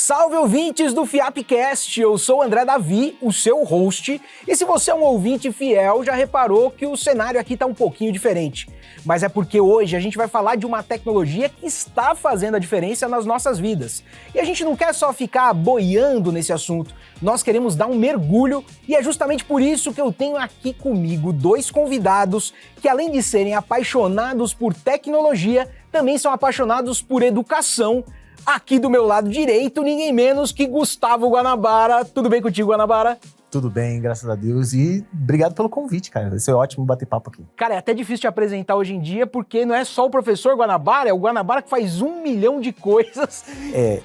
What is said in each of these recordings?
Salve ouvintes do FIAPcast, eu sou o André Davi, o seu host, e se você é um ouvinte fiel, já reparou que o cenário aqui tá um pouquinho diferente. Mas é porque hoje a gente vai falar de uma tecnologia que está fazendo a diferença nas nossas vidas. E a gente não quer só ficar boiando nesse assunto, nós queremos dar um mergulho, e é justamente por isso que eu tenho aqui comigo dois convidados que, além de serem apaixonados por tecnologia, também são apaixonados por educação. Aqui do meu lado direito, ninguém menos que Gustavo Guanabara. Tudo bem contigo, Guanabara? Tudo bem, graças a Deus. E obrigado pelo convite, cara. Vai ser ótimo bater papo aqui. Cara, é até difícil te apresentar hoje em dia, porque não é só o professor Guanabara, é o Guanabara que faz 1 milhão de coisas.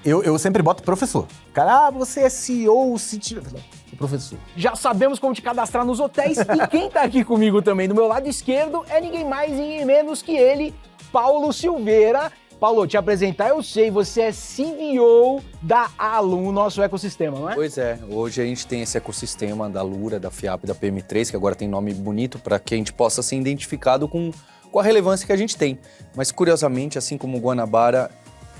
Eu sempre boto professor. Cara, você é CEO, CTO... O professor. Já sabemos como te cadastrar nos hotéis. E quem tá aqui comigo também, do meu lado esquerdo, é ninguém mais, ninguém menos que ele, Paulo Silveira. Paulo, te apresentar, eu sei, você é CEO da Alum, o nosso ecossistema, não é? Pois é, hoje a gente tem esse ecossistema da Lura, da FIAP e da PM3, que agora tem nome bonito para que a gente possa ser identificado com a relevância que a gente tem. Mas curiosamente, assim como o Guanabara,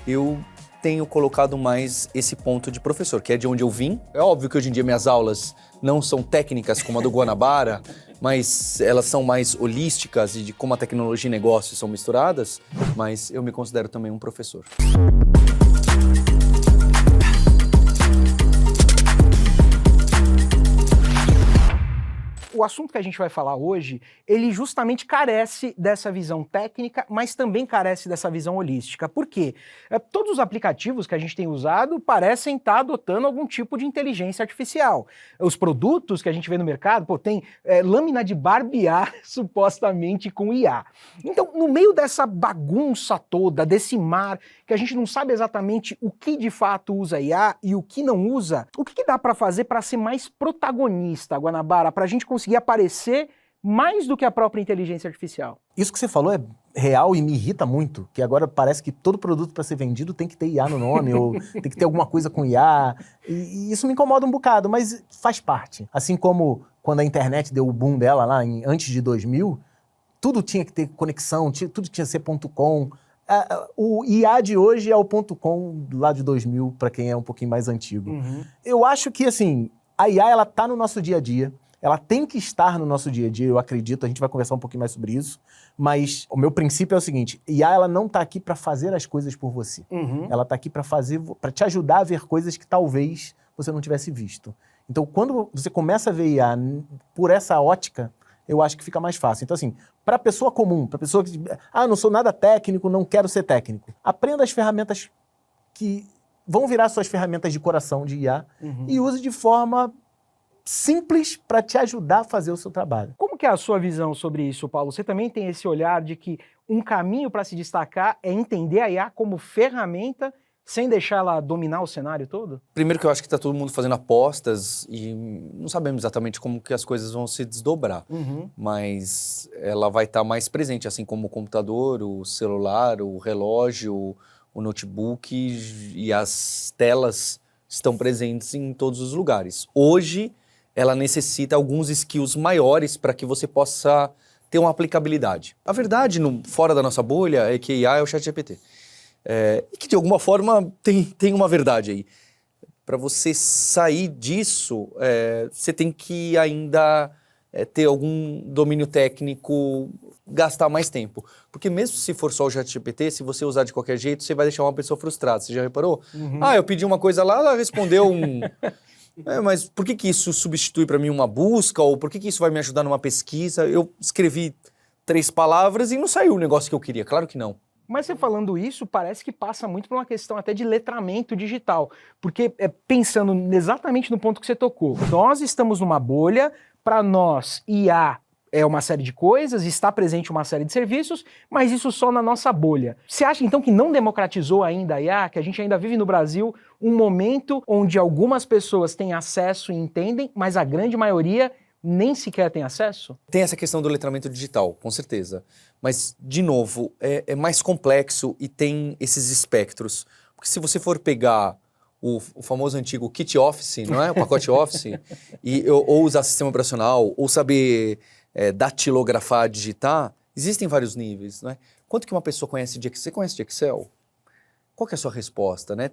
eu tenho colocado mais esse ponto de professor, que é de onde eu vim. É óbvio que hoje em dia minhas aulas não são técnicas como a do Guanabara, mas elas são mais holísticas e de como a tecnologia e negócio são misturadas, mas eu me considero também um professor. O assunto que a gente vai falar hoje, ele justamente carece dessa visão técnica, mas também carece dessa visão holística. Por quê? Todos os aplicativos que a gente tem usado parecem estar adotando algum tipo de inteligência artificial. Os produtos que a gente vê no mercado, tem lâmina de barbear supostamente com IA. Então, no meio dessa bagunça toda, desse mar, que a gente não sabe exatamente o que de fato usa IA e o que não usa, o que dá para fazer para ser mais protagonista, Guanabara, para a gente conseguir aparecer mais do que a própria inteligência artificial? Isso que você falou é real e me irrita muito, que agora parece que todo produto para ser vendido tem que ter IA no nome, ou tem que ter alguma coisa com IA, e isso me incomoda um bocado, mas faz parte. Assim como quando a internet deu o boom dela lá antes de 2000, tudo tinha que ter conexão, tudo tinha que ser .com. O IA de hoje é o .com lá de 2000, para quem é um pouquinho mais antigo. Uhum. Eu acho que, assim, a IA, ela tá no nosso dia a dia, ela tem que estar no nosso dia a dia, eu acredito, a gente vai conversar um pouquinho mais sobre isso, mas o meu princípio é o seguinte: IA, ela não tá aqui para fazer as coisas por você. Uhum. Ela tá aqui para te ajudar a ver coisas que talvez você não tivesse visto. Então, quando você começa a ver IA por essa ótica, eu acho que fica mais fácil. Então, assim, para pessoa comum, para pessoa que, não sou nada técnico, não quero ser técnico, aprenda as ferramentas que vão virar suas ferramentas de coração de IA e use de forma simples para te ajudar a fazer o seu trabalho. Como que é a sua visão sobre isso, Paulo? Você também tem esse olhar de que um caminho para se destacar é entender a IA como ferramenta sem deixar ela dominar o cenário todo? Primeiro que eu acho que está todo mundo fazendo apostas e não sabemos exatamente como que as coisas vão se desdobrar, mas ela vai estar mais presente, assim como o computador, o celular, o relógio, o notebook e as telas estão presentes em todos os lugares. Hoje, ela necessita alguns skills maiores para que você possa ter uma aplicabilidade. A verdade, fora da nossa bolha, é que IA é o ChatGPT. E que de alguma forma tem uma verdade aí. Para você sair disso, você tem que ainda ter algum domínio técnico, gastar mais tempo. Porque mesmo se for só o ChatGPT, se você usar de qualquer jeito, você vai deixar uma pessoa frustrada. Você já reparou? Eu pedi uma coisa lá, ela respondeu mas por que isso substitui para mim uma busca? Ou por que isso vai me ajudar numa pesquisa? Eu escrevi 3 palavras e não saiu o negócio que eu queria. Claro que não. Mas você falando isso, parece que passa muito por uma questão até de letramento digital. Porque, pensando exatamente no ponto que você tocou, nós estamos numa bolha, para nós, IA é uma série de coisas, está presente uma série de serviços, mas isso só na nossa bolha. Você acha, então, que não democratizou ainda a IA, que a gente ainda vive no Brasil um momento onde algumas pessoas têm acesso e entendem, mas a grande maioria nem sequer tem acesso? Tem essa questão do letramento digital, com certeza. Mas, de novo, é mais complexo e tem esses espectros. Porque se você for pegar o famoso antigo kit Office, não é? O pacote Office, ou usar sistema operacional, ou saber datilografar, digitar, existem vários níveis, não é? Quanto que uma pessoa conhece de Excel? Você conhece de Excel? qual que é a sua resposta, né?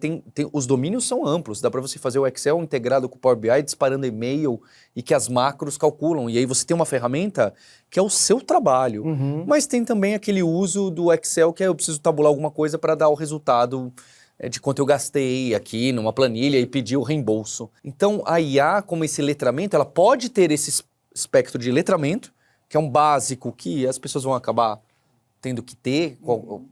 Os domínios são amplos, dá para você fazer o Excel integrado com o Power BI, disparando e-mail e que as macros calculam. E aí você tem uma ferramenta que é o seu trabalho. Mas tem também aquele uso do Excel que é eu preciso tabular alguma coisa para dar o resultado de quanto eu gastei aqui numa planilha e pedir o reembolso. Então a IA, como esse letramento, ela pode ter esse espectro de letramento, que é um básico que as pessoas vão acabar tendo que ter,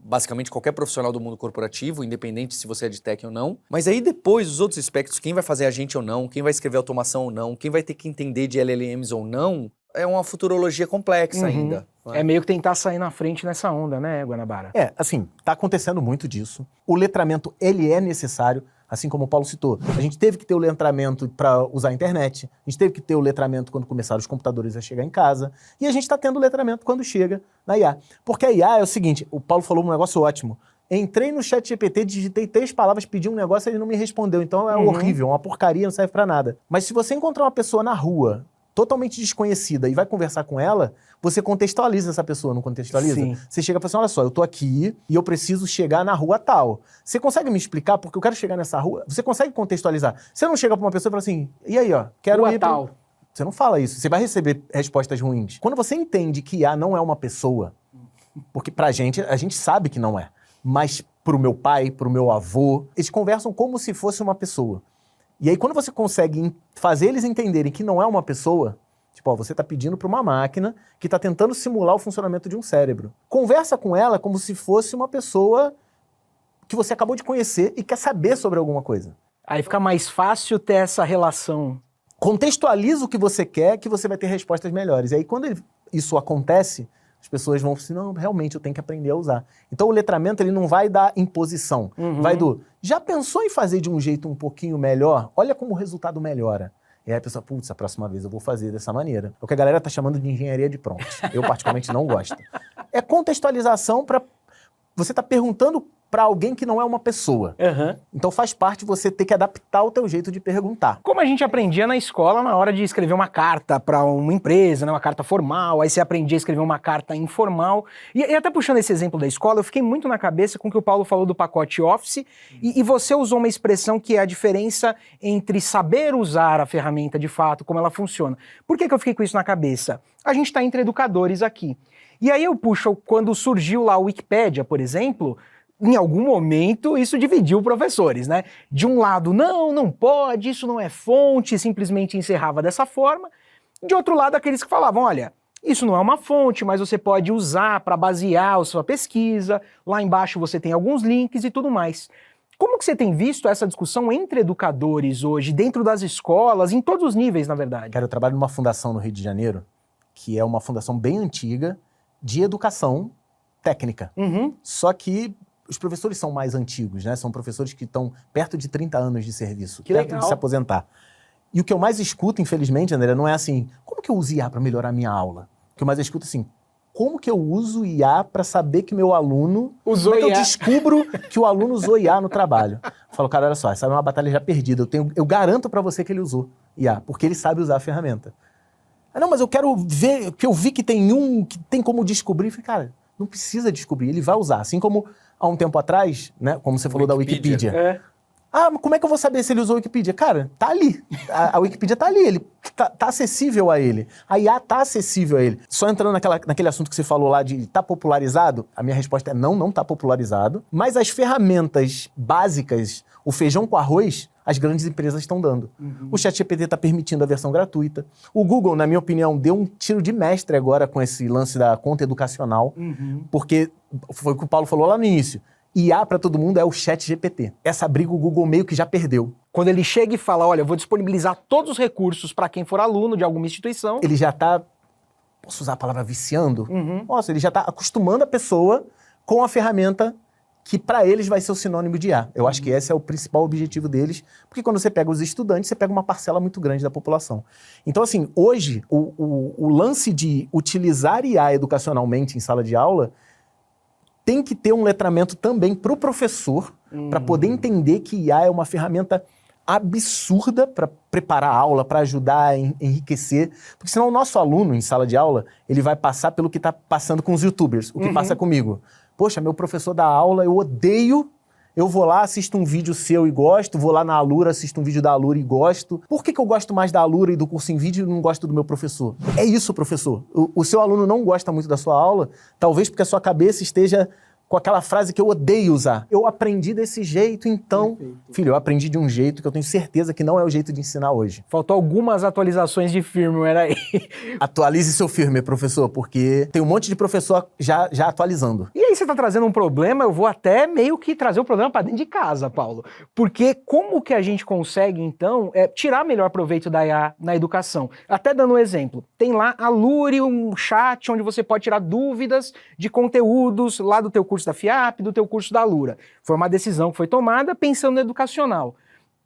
basicamente qualquer profissional do mundo corporativo, independente se você é de tech ou não. Mas aí depois, os outros aspectos, quem vai fazer agente ou não, quem vai escrever automação ou não, quem vai ter que entender de LLMs ou não, é uma futurologia complexa ainda. É meio que tentar sair na frente nessa onda, né, Guanabara? Assim, tá acontecendo muito disso. O letramento, ele é necessário, assim como o Paulo citou. A gente teve que ter o letramento para usar a internet, a gente teve que ter o letramento quando começaram os computadores a chegar em casa, e a gente está tendo o letramento quando chega na IA. Porque a IA é o seguinte, o Paulo falou um negócio ótimo. Entrei no ChatGPT, digitei 3 palavras, pedi um negócio e ele não me respondeu. Então é horrível, uma porcaria, não serve para nada. Mas se você encontrar uma pessoa na rua, totalmente desconhecida, e vai conversar com ela, você contextualiza essa pessoa, não contextualiza? Sim. Você chega e fala assim, olha só, eu tô aqui e eu preciso chegar na rua tal. Você consegue me explicar porque eu quero chegar nessa rua? Você consegue contextualizar? Você não chega pra uma pessoa e fala assim, e aí, ó, quero Rua ir pra... tal. Você não fala isso, você vai receber respostas ruins. Quando você entende que IA não é uma pessoa, porque pra gente, a gente sabe que não é, mas pro meu pai, pro meu avô, eles conversam como se fosse uma pessoa. E aí, quando você consegue fazer eles entenderem que não é uma pessoa, tipo, ó, você está pedindo para uma máquina que está tentando simular o funcionamento de um cérebro. Conversa com ela como se fosse uma pessoa que você acabou de conhecer e quer saber sobre alguma coisa. Aí fica mais fácil ter essa relação. Contextualiza o que você quer, que você vai ter respostas melhores. E aí, quando isso acontece, as pessoas vão assim, não, realmente eu tenho que aprender a usar. Então o letramento ele não vai dar imposição, vai do, já pensou em fazer de um jeito um pouquinho melhor? Olha como o resultado melhora. E aí a pessoa, putz, a próxima vez eu vou fazer dessa maneira. É o que a galera tá chamando de engenharia de prompt. Eu particularmente não gosto. É contextualização para você tá perguntando para alguém que não é uma pessoa. Então faz parte você ter que adaptar o teu jeito de perguntar. Como a gente aprendia na escola na hora de escrever uma carta para uma empresa, né, uma carta formal, aí você aprendia a escrever uma carta informal. E até puxando esse exemplo da escola, eu fiquei muito na cabeça com o que o Paulo falou do pacote Office, e você usou uma expressão que é a diferença entre saber usar a ferramenta de fato, como ela funciona. Por que eu fiquei com isso na cabeça? A gente está entre educadores aqui. E aí eu puxo, quando surgiu lá o Wikipédia, por exemplo, em algum momento isso dividiu professores, né? De um lado, não pode, isso não é fonte, simplesmente encerrava dessa forma. De outro lado, aqueles que falavam, olha, isso não é uma fonte, mas você pode usar para basear a sua pesquisa, lá embaixo você tem alguns links e tudo mais. Como que você tem visto essa discussão entre educadores hoje, dentro das escolas, em todos os níveis, na verdade? Cara, eu trabalho numa fundação no Rio de Janeiro, que é uma fundação bem antiga de educação técnica. Só que os professores são mais antigos, né? São professores que estão perto de 30 anos de serviço, Que perto legal. de se aposentar. E o que eu mais escuto, infelizmente, André, não é assim, como que eu uso IA para melhorar a minha aula? O que eu mais escuto é assim, como que eu uso IA para saber que meu aluno... Usou como é que IA. eu descubro que o aluno usou IA no trabalho? Eu falo, cara, olha só, essa é uma batalha já perdida. Eu garanto para você que ele usou IA, porque ele sabe usar a ferramenta. Ah, não, mas eu quero ver, que eu vi que tem um que tem como descobrir. Eu falei, cara, não precisa descobrir, ele vai usar. Assim como há um tempo atrás, né, como você falou da Wikipedia. Ah, mas como é que eu vou saber se ele usou a Wikipedia? Cara, tá ali. A Wikipedia tá ali, ele tá acessível a ele. A IA tá acessível a ele. Só entrando naquele assunto que você falou lá de tá popularizado, a minha resposta é não tá popularizado. Mas as ferramentas básicas, o feijão com arroz, as grandes empresas estão dando. O ChatGPT está permitindo a versão gratuita. O Google, na minha opinião, deu um tiro de mestre agora com esse lance da conta educacional, porque foi o que o Paulo falou lá no início. IA para todo mundo é o ChatGPT. Essa briga o Google meio que já perdeu. Quando ele chega e fala, olha, eu vou disponibilizar todos os recursos para quem for aluno de alguma instituição. Ele já está, posso usar a palavra viciando? Nossa, ele já está acostumando a pessoa com a ferramenta que para eles vai ser o sinônimo de IA. Eu acho que esse é o principal objetivo deles, porque quando você pega os estudantes, você pega uma parcela muito grande da população. Então, assim, hoje, o lance de utilizar IA educacionalmente em sala de aula tem que ter um letramento também para o professor, para poder entender que IA é uma ferramenta absurda para preparar a aula, para ajudar a enriquecer, porque senão o nosso aluno em sala de aula, ele vai passar pelo que está passando com os youtubers, o que passa comigo. Poxa, meu professor dá aula, eu Eu vou lá, assisto um vídeo seu e gosto, vou lá na Alura, assisto um vídeo da Alura e gosto. Por que eu gosto mais da Alura e do curso em vídeo e não gosto do meu professor? É isso, professor. O seu aluno não gosta muito da sua aula, talvez porque a sua cabeça esteja com aquela frase que eu odeio usar. Eu aprendi desse jeito, então... Perfeito. Filho, eu aprendi de um jeito que eu tenho certeza que não é o jeito de ensinar hoje. Faltou algumas atualizações de firmware aí. Atualize seu firmware, professor, porque tem um monte de professor já atualizando. E aí você tá trazendo um problema, eu vou até meio que trazer o problema para dentro de casa, Paulo. Porque como que a gente consegue, então, tirar melhor proveito da IA na educação? Até dando um exemplo, tem lá a Lure, um chat onde você pode tirar dúvidas de conteúdos lá do teu curso da FIAP, do teu curso da Alura. Foi uma decisão que foi tomada pensando no educacional.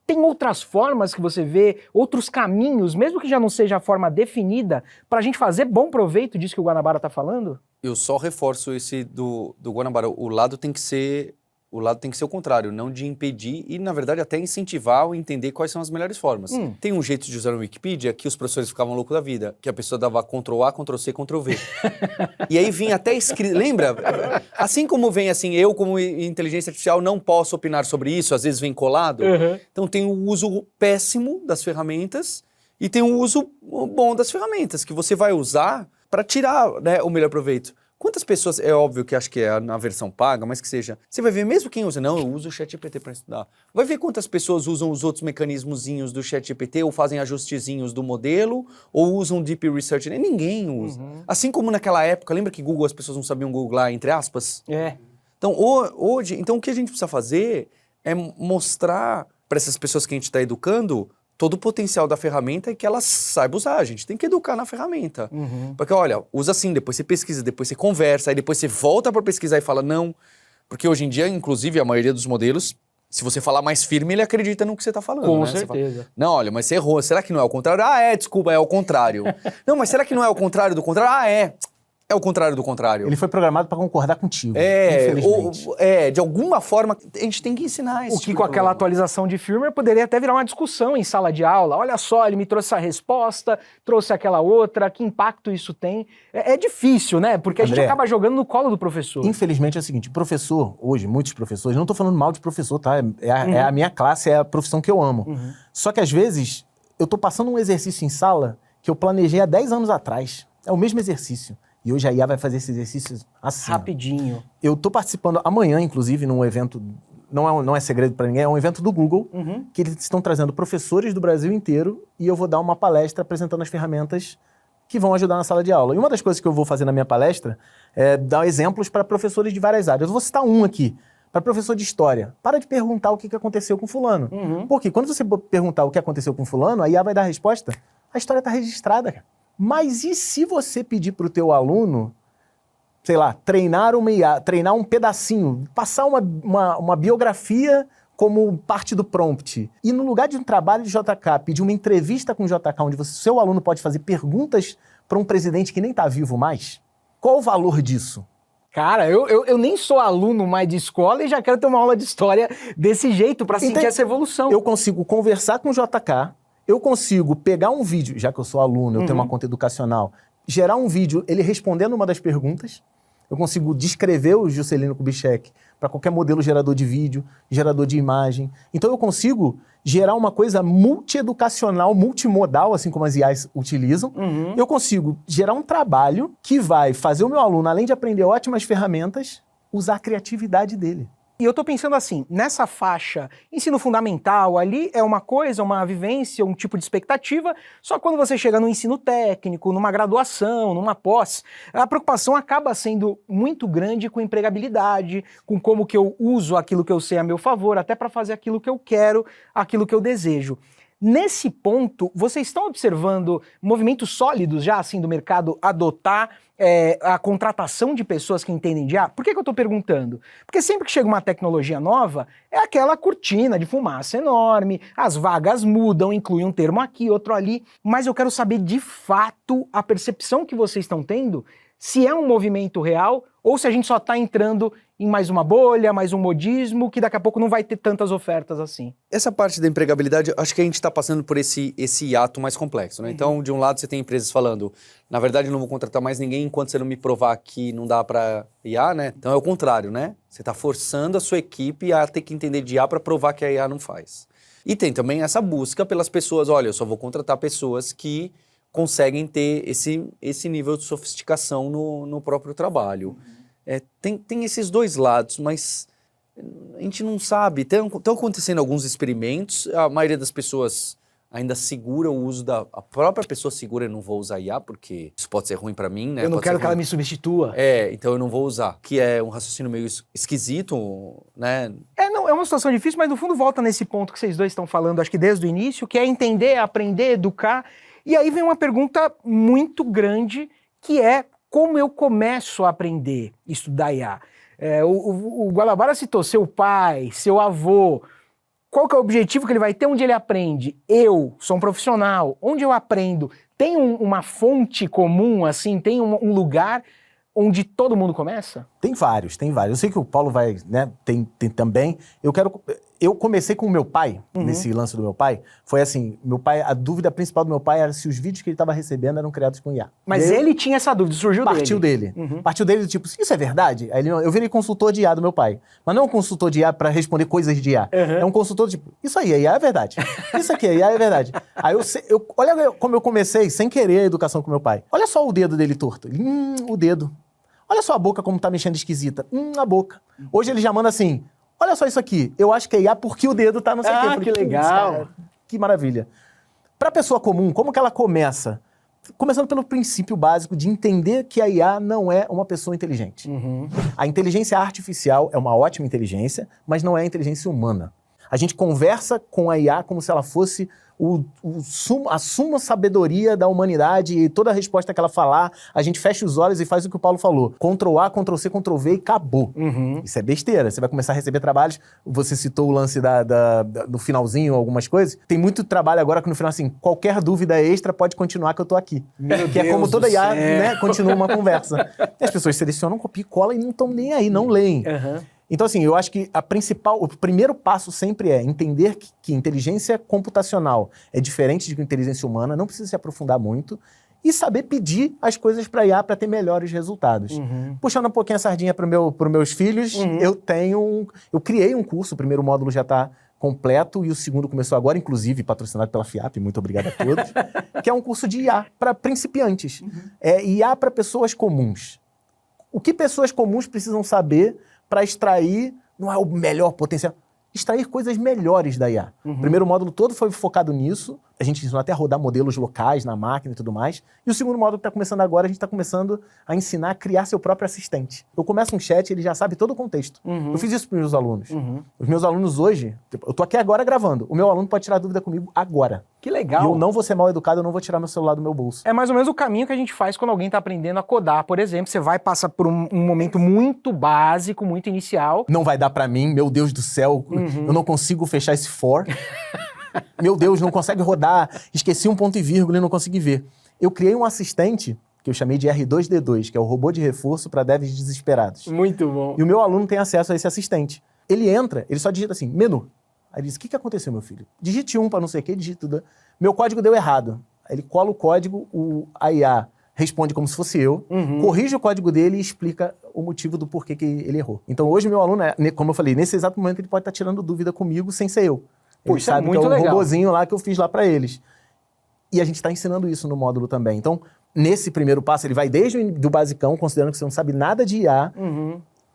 Tem outras formas que você vê, outros caminhos, mesmo que já não seja a forma definida, para a gente fazer bom proveito disso que o Guanabara está falando? Eu só reforço esse do Guanabara. O lado tem que ser o contrário, não de impedir e, na verdade, até incentivar ou entender quais são as melhores formas. Tem um jeito de usar no Wikipedia que os professores ficavam loucos da vida, que a pessoa dava Ctrl+A, Ctrl+C, Ctrl+V. E aí vinha até escrito, lembra? Assim como vem assim, eu como inteligência artificial não posso opinar sobre isso, às vezes vem colado. Então tem o uso péssimo das ferramentas e tem o uso bom das ferramentas, que você vai usar para tirar, né, o melhor proveito. Quantas pessoas, é óbvio que acho que é na versão paga, mas que seja, você vai ver mesmo quem usa, não, eu uso o ChatGPT para estudar. Vai ver quantas pessoas usam os outros mecanismozinhos do ChatGPT ou fazem ajustezinhos do modelo ou usam Deep Research. Ninguém usa. Assim como naquela época, lembra que Google, as pessoas não sabiam googlar, entre aspas? Então, hoje, então o que a gente precisa fazer é mostrar para essas pessoas que a gente está educando todo o potencial da ferramenta e que ela saiba usar. A gente tem que educar na ferramenta. Porque, olha, usa assim, depois você pesquisa, depois você conversa, aí depois você volta para pesquisar e fala não. Porque hoje em dia, inclusive, a maioria dos modelos, se você falar mais firme, ele acredita no que você está falando. Com né? certeza. Fala, não, olha, mas você errou. Será que não é o contrário? Ah, desculpa, é o contrário. Não, mas será que não é o contrário do contrário? Ah, é o contrário do contrário. Ele foi programado para concordar contigo, infelizmente. De alguma forma, a gente tem que ensinar isso. O que com aquela atualização de firmware poderia até virar uma discussão em sala de aula. Olha só, ele me trouxe essa resposta, trouxe aquela outra, que impacto isso tem? É difícil, né? Porque a gente acaba jogando no colo do professor. Infelizmente é o seguinte, professor, hoje, muitos professores, não estou falando mal de professor, tá? É a minha classe, é a profissão que eu amo. Só que às vezes, eu estou passando um exercício em sala que eu planejei há 10 anos atrás. É o mesmo exercício. E hoje a IA vai fazer esse exercício assim. Rapidinho. Eu tô participando amanhã, inclusive, num evento, não é segredo para ninguém, é um evento do Google, que eles estão trazendo professores do Brasil inteiro e eu vou dar uma palestra apresentando as ferramentas que vão ajudar na sala de aula. E uma das coisas que eu vou fazer na minha palestra é dar exemplos para professores de várias áreas. Eu vou citar um aqui, para professor de história. Para de perguntar o que aconteceu com fulano. Porque quando você perguntar o que aconteceu com fulano, a IA vai dar a resposta, a história está registrada, cara. Mas e se você pedir para o teu aluno, sei lá, treinar um pedacinho, passar uma biografia como parte do prompt, e no lugar de um trabalho de JK, pedir uma entrevista com o JK, onde seu aluno pode fazer perguntas para um presidente que nem está vivo mais? Qual o valor disso? Cara, eu nem sou aluno mais de escola e já quero ter uma aula de história desse jeito para sentir essa evolução. Eu consigo conversar com o JK, eu consigo pegar um vídeo, já que eu sou aluno, eu tenho uma conta educacional, gerar um vídeo, ele respondendo uma das perguntas, eu consigo descrever o Juscelino Kubitschek para qualquer modelo gerador de vídeo, gerador de imagem. Então eu consigo gerar uma coisa multieducacional, multimodal, assim como as IAs utilizam. Eu consigo gerar um trabalho que vai fazer o meu aluno, além de aprender ótimas ferramentas, usar a criatividade dele. E eu tô pensando assim, nessa faixa, ensino fundamental, ali é uma coisa, uma vivência, um tipo de expectativa, só que quando você chega no ensino técnico, numa graduação, numa pós, a preocupação acaba sendo muito grande com empregabilidade, com como que eu uso aquilo que eu sei a meu favor, até para fazer aquilo que eu quero, aquilo que eu desejo. Nesse ponto, vocês estão observando movimentos sólidos já, assim, do mercado adotar a contratação de pessoas que entendem de IA? Por que eu estou perguntando? Porque sempre que chega uma tecnologia nova, é aquela cortina de fumaça enorme, as vagas mudam, inclui um termo aqui, outro ali, mas eu quero saber de fato a percepção que vocês estão tendo, se é um movimento real ou se a gente só está entrando em mais uma bolha, mais um modismo, que daqui a pouco não vai ter tantas ofertas assim. Essa parte da empregabilidade, acho que a gente está passando por esse hiato mais complexo, né? Então, de um lado, você tem empresas falando, na verdade, eu não vou contratar mais ninguém enquanto você não me provar que não dá para IA, né? Então, é o contrário, né? Você está forçando a sua equipe a ter que entender de IA para provar que a IA não faz. E tem também essa busca pelas pessoas, olha, eu só vou contratar pessoas que conseguem ter esse nível de sofisticação no próprio trabalho. Tem esses dois lados, mas a gente não sabe. Estão acontecendo alguns experimentos, a maioria das pessoas ainda segura o uso a própria pessoa segura, eu não vou usar IA, porque isso pode ser ruim para mim, né? Eu não pode quero ser que ela ruim. me substitua. Então eu não vou usar. Que é um raciocínio meio esquisito, né? Não, é uma situação difícil, mas no fundo volta nesse ponto que vocês dois estão falando, acho que desde o início, que é entender, aprender, educar. E aí vem uma pergunta muito grande, que é como eu começo a aprender, estudar IA? O Guanabara citou seu pai, seu avô. Qual que é o objetivo que ele vai ter? Onde ele aprende? Eu sou um profissional. Onde eu aprendo? Tem uma fonte comum, assim? Tem um lugar onde todo mundo começa? Tem vários. Eu sei que o Paulo vai, né, tem também. Eu comecei com o meu pai, nesse lance do meu pai. Foi assim, meu pai, a dúvida principal do meu pai era se os vídeos que ele estava recebendo eram criados com IA. Mas ele tinha essa dúvida, surgiu Partiu dele. Partiu dele do tipo, isso é verdade? Aí eu virei consultor de IA do meu pai. Mas não é um consultor de IA para responder coisas de IA. É um consultor do tipo, isso aí, a IA é verdade. Isso aqui, a IA é verdade. Aí olha como eu comecei, sem querer, a educação com meu pai. Olha só o dedo dele torto. O dedo. Olha só a boca como tá mexendo esquisita. A boca. Hoje ele já manda assim, olha só isso aqui. Eu acho que é IA porque o dedo tá não sei o quê. Ah, que legal. Cara, que maravilha. Pra pessoa comum, como que ela começa? Começando pelo princípio básico de entender que a IA não é uma pessoa inteligente. A inteligência artificial é uma ótima inteligência, mas não é a inteligência humana. A gente conversa com a IA como se ela fosse a suma sabedoria da humanidade e toda a resposta que ela falar, a gente fecha os olhos e faz o que o Paulo falou. Ctrl+A, Ctrl+C, Ctrl+V e acabou. Isso é besteira. Você vai começar a receber trabalhos. Você citou o lance do finalzinho, algumas coisas. Tem muito trabalho agora que no final, assim, qualquer dúvida extra pode continuar que eu tô aqui. Que é como toda IA, né, continua uma conversa. E as pessoas selecionam, copiam e colam e não estão nem aí, não leem. Então, assim, eu acho que o primeiro passo sempre é entender que inteligência computacional é diferente de inteligência humana, não precisa se aprofundar muito, e saber pedir as coisas para IA para ter melhores resultados. Puxando um pouquinho a sardinha para os meus filhos, eu criei um curso, o primeiro módulo já está completo e o segundo começou agora, inclusive patrocinado pela FIAP, muito obrigado a todos, que é um curso de IA para principiantes. É IA para pessoas comuns. O que pessoas comuns precisam saber para extrair, não é o melhor potencial, extrair coisas melhores da IA. O primeiro módulo todo foi focado nisso, a gente ensinou até a rodar modelos locais na máquina e tudo mais, e o segundo módulo que está começando agora, a gente está começando a ensinar a criar seu próprio assistente. Eu começo um chat, ele já sabe todo o contexto. Eu fiz isso para os meus alunos. Os meus alunos hoje, eu tô aqui agora gravando, o meu aluno pode tirar dúvida comigo agora. Que legal. E eu não vou ser mal educado, eu não vou tirar meu celular do meu bolso. É mais ou menos o caminho que a gente faz quando alguém está aprendendo a codar, por exemplo. Você vai passar por um momento muito básico, muito inicial. Não vai dar pra mim, meu Deus do céu, eu não consigo fechar esse for. Meu Deus, não consegue rodar, esqueci um ponto e vírgula e não consegui ver. Eu criei um assistente, que eu chamei de R2D2, que é o robô de reforço para devs desesperados. Muito bom. E o meu aluno tem acesso a esse assistente. Ele entra, ele só digita assim, menu. Aí ele diz, o que aconteceu, meu filho? Digite 1 para não sei o que, digite tudo. Meu código deu errado. Aí ele cola o código, a IA responde como se fosse eu, corrige o código dele e explica o motivo do porquê que ele errou. Então hoje meu aluno, como eu falei, nesse exato momento ele pode estar tirando dúvida comigo sem ser eu. Ele sabe que é o robozinho lá que eu fiz lá para eles. E a gente está ensinando isso no módulo também. Então, nesse primeiro passo, ele vai desde o basicão, considerando que você não sabe nada de IA,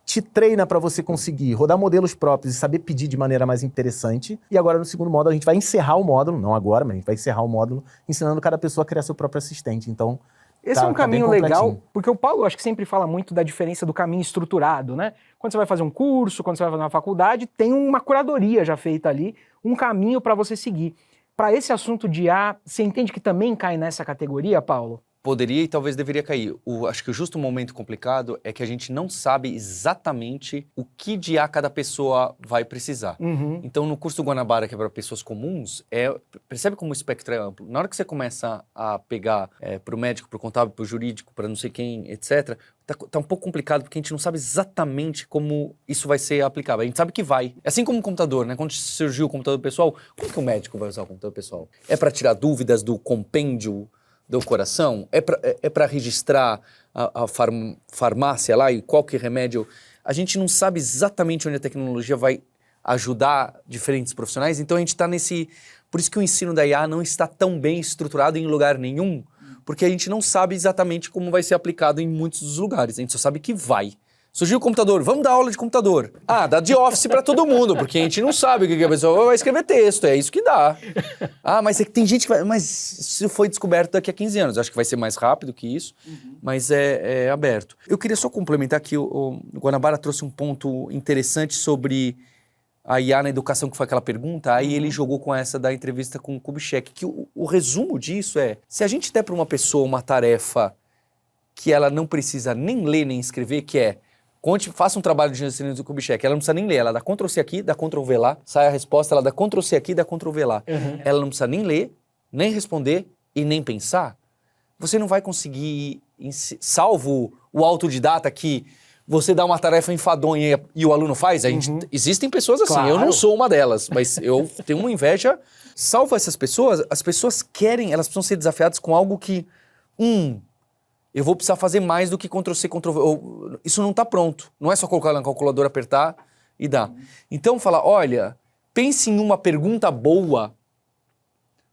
te treina para você conseguir rodar modelos próprios e saber pedir de maneira mais interessante. E agora, no segundo módulo, a gente vai encerrar o módulo, não agora, mas a gente vai encerrar o módulo, ensinando cada pessoa a criar seu próprio assistente. Então, esse é um caminho legal, porque o Paulo acho que sempre fala muito da diferença do caminho estruturado, né? Quando você vai fazer um curso, quando você vai fazer uma faculdade, tem uma curadoria já feita ali, um caminho para você seguir. Para esse assunto de IA, você entende que também cai nessa categoria, Paulo? Poderia e talvez deveria cair. Acho que o justo momento complicado é que a gente não sabe exatamente o que de IA cada pessoa vai precisar. Então, no curso do Guanabara, que é para pessoas comuns, percebe como o espectro é amplo. Na hora que você começa a pegar para o médico, para o contábil, para o jurídico, para não sei quem, etc., tá um pouco complicado porque a gente não sabe exatamente como isso vai ser aplicável. A gente sabe que vai. É assim como o computador, né? Quando surgiu o computador pessoal, como que o médico vai usar o computador pessoal? É para tirar dúvidas do compêndio do coração? É para registrar a farmácia lá e qual que é remédio? A gente não sabe exatamente onde a tecnologia vai ajudar diferentes profissionais, então a gente está nesse... Por isso que o ensino da IA não está tão bem estruturado em lugar nenhum, porque a gente não sabe exatamente como vai ser aplicado em muitos dos lugares, a gente só sabe que vai. Surgiu o computador, vamos dar aula de computador. Dá de Office para todo mundo, porque a gente não sabe o que a pessoa vai escrever texto, é isso que dá. Mas é que tem gente que vai... Mas isso foi descoberto daqui a 15 anos, acho que vai ser mais rápido que isso, mas é aberto. Eu queria só complementar que o Guanabara trouxe um ponto interessante sobre a IA na educação, que foi aquela pergunta, aí ele jogou com essa da entrevista com o Kubitschek, que o resumo disso é, se a gente der para uma pessoa uma tarefa que ela não precisa nem ler nem escrever, que é faça um trabalho de ensino do Kubitschek. Ela não precisa nem ler, ela dá Ctrl+C aqui, dá Ctrl+V lá, sai a resposta, ela dá Ctrl+C aqui, dá Ctrl+V lá. Ela não precisa nem ler, nem responder e nem pensar. Você não vai conseguir, salvo o autodidata que você dá uma tarefa enfadonha e o aluno faz. Existem pessoas assim, Claro. eu não sou uma delas, mas eu tenho uma inveja. Salvo essas pessoas, as pessoas elas precisam ser desafiadas com algo que, eu vou precisar fazer mais do que Ctrl+C, Ctrl+V. Isso não está pronto. Não é só colocar na calculadora, apertar e dar. Então, falar, olha, pense em uma pergunta boa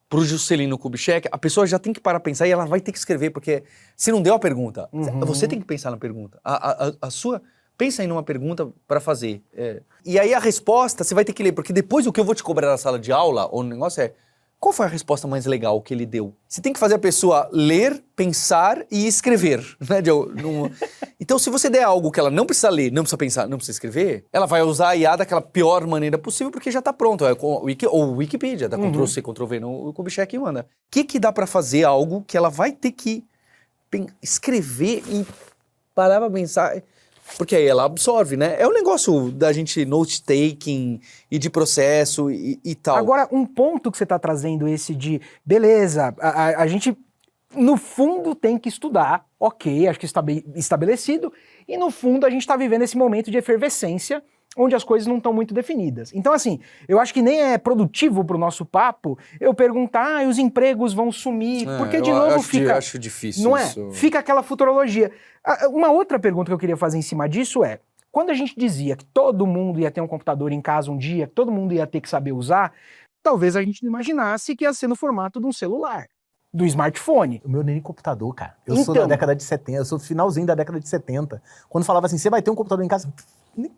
para o Juscelino Kubitschek. A pessoa já tem que parar a pensar e ela vai ter que escrever, porque se não deu a pergunta, você tem que pensar na pergunta. Pensa aí numa pergunta para fazer. E aí a resposta você vai ter que ler, porque depois o que eu vou te cobrar na sala de aula, o negócio é, qual foi a resposta mais legal que ele deu? Você tem que fazer a pessoa ler, pensar e escrever. Né? Então, se você der algo que ela não precisa ler, não precisa pensar, não precisa escrever, ela vai usar a IA daquela pior maneira possível, porque já está pronto. Ou o Wikipedia, dá Ctrl+C, Ctrl+V no Kubitschek e manda. O que dá para fazer algo que ela vai ter que escrever e parar para pensar... Porque aí ela absorve, né? É um negócio da gente note-taking e de processo e tal. Agora, um ponto que você está trazendo esse de, beleza, a gente, no fundo, tem que estudar, ok, acho que está bem estabelecido, e no fundo a gente está vivendo esse momento de efervescência, onde as coisas não estão muito definidas. Então, assim, eu acho que nem é produtivo para o nosso papo eu perguntar, os empregos vão sumir, porque de novo fica... Eu acho difícil não é? isso. Fica aquela futurologia. Uma outra pergunta que eu queria fazer em cima disso é, quando a gente dizia que todo mundo ia ter um computador em casa um dia, que todo mundo ia ter que saber usar, talvez a gente não imaginasse que ia ser no formato de um celular, do smartphone. O meu nem computador, cara. Eu sou da década de 70, eu sou do finalzinho da década de 70. Quando falava assim, você vai ter um computador em casa...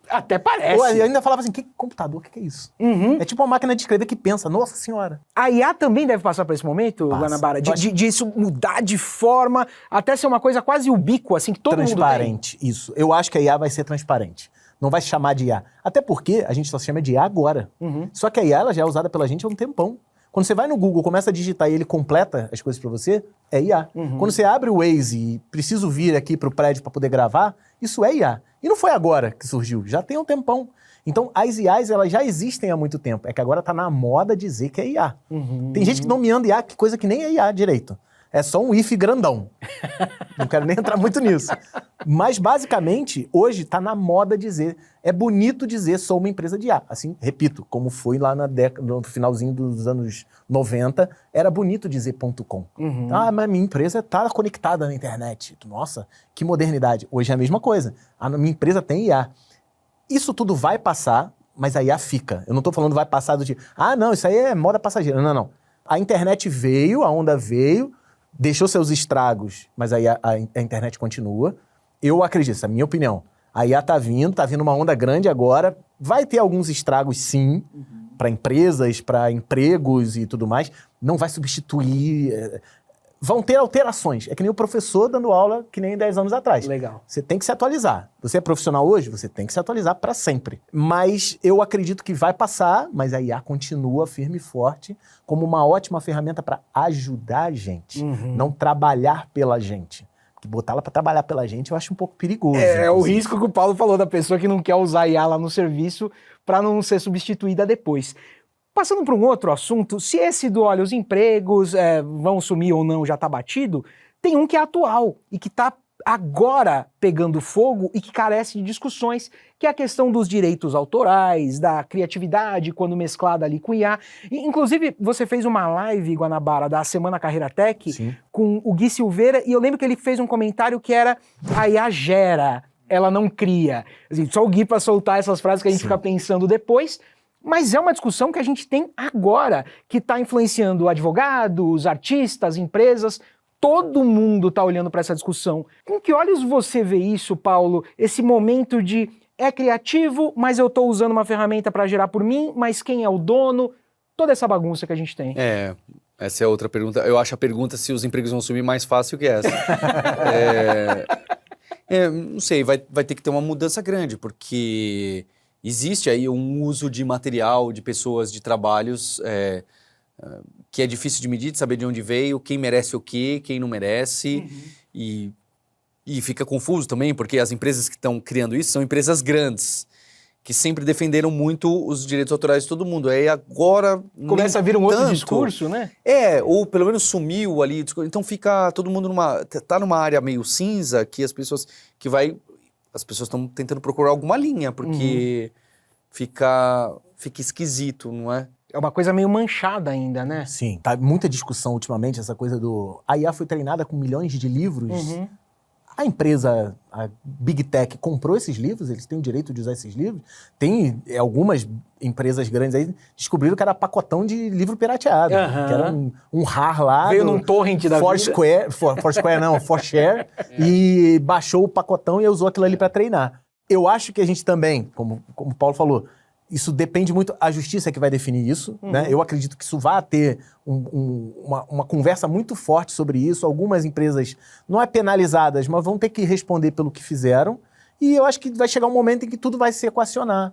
Até parece. Eu ainda falava assim, que computador, o que é isso? É tipo uma máquina de escrever que pensa, nossa senhora. A IA também deve passar por esse momento, Passa. Guanabara, de isso mudar de forma, até ser uma coisa quase ubíqua, assim, que todo mundo tem. Transparente, isso. Eu acho que a IA vai ser transparente. Não vai se chamar de IA. Até porque a gente só se chama de IA agora. Só que a IA ela já é usada pela gente há um tempão. Quando você vai no Google, começa a digitar e ele completa as coisas pra você, é IA. Quando você abre o Waze e preciso vir aqui pro prédio pra poder gravar, isso é IA. E não foi agora que surgiu, já tem um tempão. Então, as IAs, elas já existem há muito tempo. É que agora tá na moda dizer que é IA. Tem gente que nomeando IA, que coisa que nem é IA direito. É só um if grandão. Não quero nem entrar muito nisso. Mas, basicamente, hoje tá na moda dizer... É bonito dizer, sou uma empresa de IA. Assim, repito, como foi lá no finalzinho dos anos 90, era bonito dizer .com. Mas minha empresa tá conectada na internet. Nossa, que modernidade. Hoje é a mesma coisa. A minha empresa tem IA. Isso tudo vai passar, mas a IA fica. Eu não tô falando vai passar do tipo... não, isso aí é moda passageira. Não. A internet veio, a onda veio... Deixou seus estragos, mas aí a internet continua. Eu acredito, essa é a minha opinião. A IA tá vindo uma onda grande agora. Vai ter alguns estragos, sim, para empresas, para empregos e tudo mais. Não vai substituir. vão ter alterações. É que nem o professor dando aula que nem 10 anos atrás. Legal. Você tem que se atualizar. Você é profissional hoje, você tem que se atualizar para sempre. Mas eu acredito que vai passar, mas a IA continua firme e forte como uma ótima ferramenta para ajudar a gente, não trabalhar pela gente. Porque botar ela para trabalhar pela gente eu acho um pouco perigoso. É o risco que o Paulo falou da pessoa que não quer usar a IA lá no serviço para não ser substituída depois. Passando para um outro assunto, se esse do, olha, os empregos vão sumir ou não já está batido, tem um que é atual e que está agora pegando fogo e que carece de discussões, que é a questão dos direitos autorais, da criatividade quando mesclada ali com IA. Inclusive, você fez uma live, Guanabara, da Semana Carreira Tech, Sim. com o Gui Silveira, e eu lembro que ele fez um comentário que era: a IA gera, ela não cria. Assim, só o Gui para soltar essas frases que a gente fica pensando depois. Mas é uma discussão que a gente tem agora, que está influenciando advogados, artistas, empresas. Todo mundo está olhando para essa discussão. Com que olhos você vê isso, Paulo? Esse momento de é criativo, mas eu estou usando uma ferramenta para gerar por mim, mas quem é o dono? Toda essa bagunça que a gente tem. Essa é outra pergunta. Eu acho a pergunta se os empregos vão sumir mais fácil que essa. Não sei, vai ter que ter uma mudança grande, porque existe aí um uso de material, de pessoas, de trabalhos que é difícil de medir, de saber de onde veio, quem merece o quê, quem não merece, e fica confuso também, porque as empresas que estão criando isso são empresas grandes, que sempre defenderam muito os direitos autorais de todo mundo. Aí agora começa a vir um outro discurso, né? Ou pelo menos sumiu ali. Então fica todo mundo tá numa área meio cinza, que as pessoas estão tentando procurar alguma linha, porque fica esquisito, não é? É uma coisa meio manchada ainda, né? Sim, tá muita discussão ultimamente, essa coisa do... A IA foi treinada com milhões de livros. A empresa, a Big Tech, comprou esses livros, eles têm o direito de usar esses livros. Tem algumas empresas grandes aí, descobriram que era pacotão de livro pirateado, que era um RAR lá. Veio num torrent da Foursquare, Foursquare não, Forshare, e baixou o pacotão e usou aquilo ali para treinar. Eu acho que a gente também, como o Paulo falou, isso depende muito, a justiça é que vai definir isso, né? Eu acredito que isso vai ter uma conversa muito forte sobre isso. Algumas empresas, não é penalizadas, mas vão ter que responder pelo que fizeram. E eu acho que vai chegar um momento em que tudo vai se equacionar.